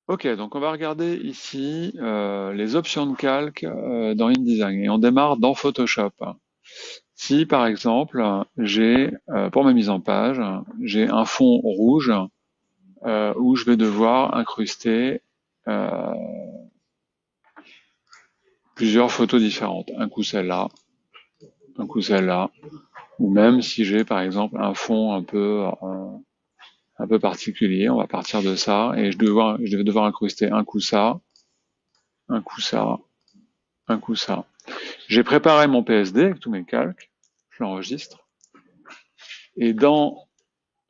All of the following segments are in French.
Ok, donc on va regarder ici les options de calque dans InDesign et on démarre dans Photoshop. Si par exemple j'ai pour ma mise en page, j'ai un fond rouge où je vais devoir incruster euh, plusieurs photos différentes. Un coup celle-là, un coup celle-là, ou même si j'ai par exemple un fond un peu particulier, on va partir de ça et je vais devoir incruster un coup ça, un coup ça, un coup ça. J'ai préparé mon PSD avec tous mes calques, je l'enregistre, et dans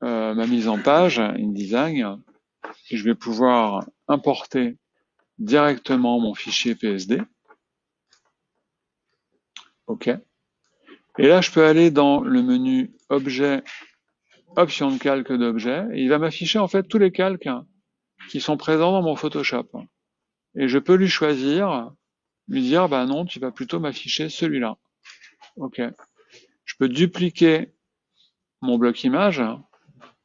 ma mise en page InDesign, je vais pouvoir importer directement mon fichier PSD. OK. Et là, je peux aller dans le menu Objet, Option de calque d'objet, et il va m'afficher en fait tous les calques qui sont présents dans mon Photoshop. Et je peux lui choisir, lui dire, bah non, tu vas plutôt m'afficher celui-là. OK. Je peux dupliquer mon bloc image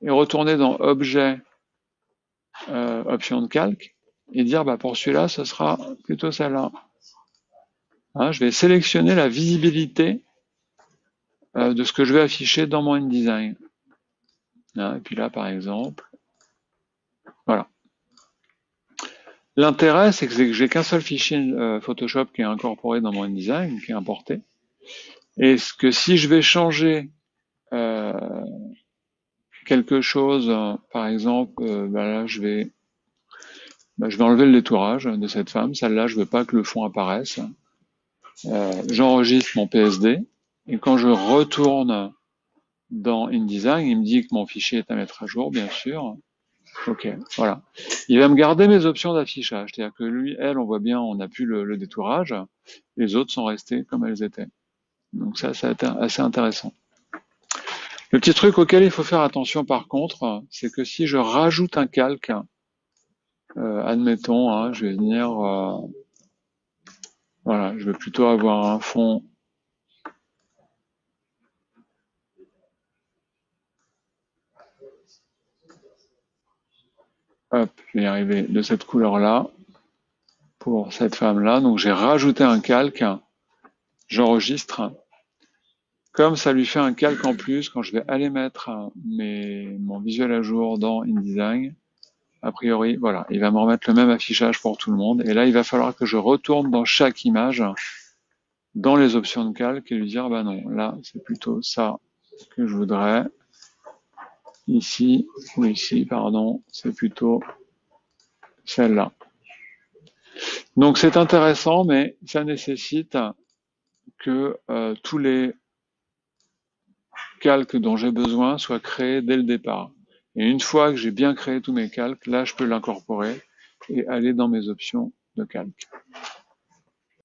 et retourner dans Objet, Option de calque, et dire, bah pour celui-là, ce sera plutôt celle-là. Hein, je vais sélectionner la visibilité de ce que je vais afficher dans mon InDesign. Hein, et puis là, par exemple, voilà. L'intérêt, c'est que j'ai qu'un seul fichier Photoshop qui est incorporé dans mon InDesign, qui est importé. Et que si je vais changer euh, quelque chose, par exemple, là, je vais enlever le lettourage de cette femme. Celle-là, je veux pas que le fond apparaisse. J'enregistre mon PSD. Et quand je retourne dans InDesign, il me dit que mon fichier est à mettre à jour, bien sûr. Ok, voilà. Il va me garder mes options d'affichage. C'est-à-dire que lui, elle, on voit bien, on n'a plus le détourage. Les autres sont restées comme elles étaient. Donc ça, c'est assez intéressant. Le petit truc auquel il faut faire attention par contre, c'est que si je rajoute un calque, admettons, hein, je vais venir, voilà, je vais plutôt avoir un fond, hop, je vais y arriver de cette couleur-là, pour cette femme-là. Donc j'ai rajouté un calque, j'enregistre. Comme ça lui fait un calque en plus, quand je vais aller mettre mon visuel à jour dans InDesign, a priori, voilà, il va me remettre le même affichage pour tout le monde. Et là, il va falloir que je retourne dans chaque image, dans les options de calque, et lui dire, bah non, là, c'est plutôt ça que je voudrais. Ici, ou ici, pardon, c'est plutôt celle-là. Donc c'est intéressant, mais ça nécessite que tous les calques dont j'ai besoin soient créés dès le départ. Et une fois que j'ai bien créé tous mes calques, là, je peux l'incorporer et aller dans mes options de calque.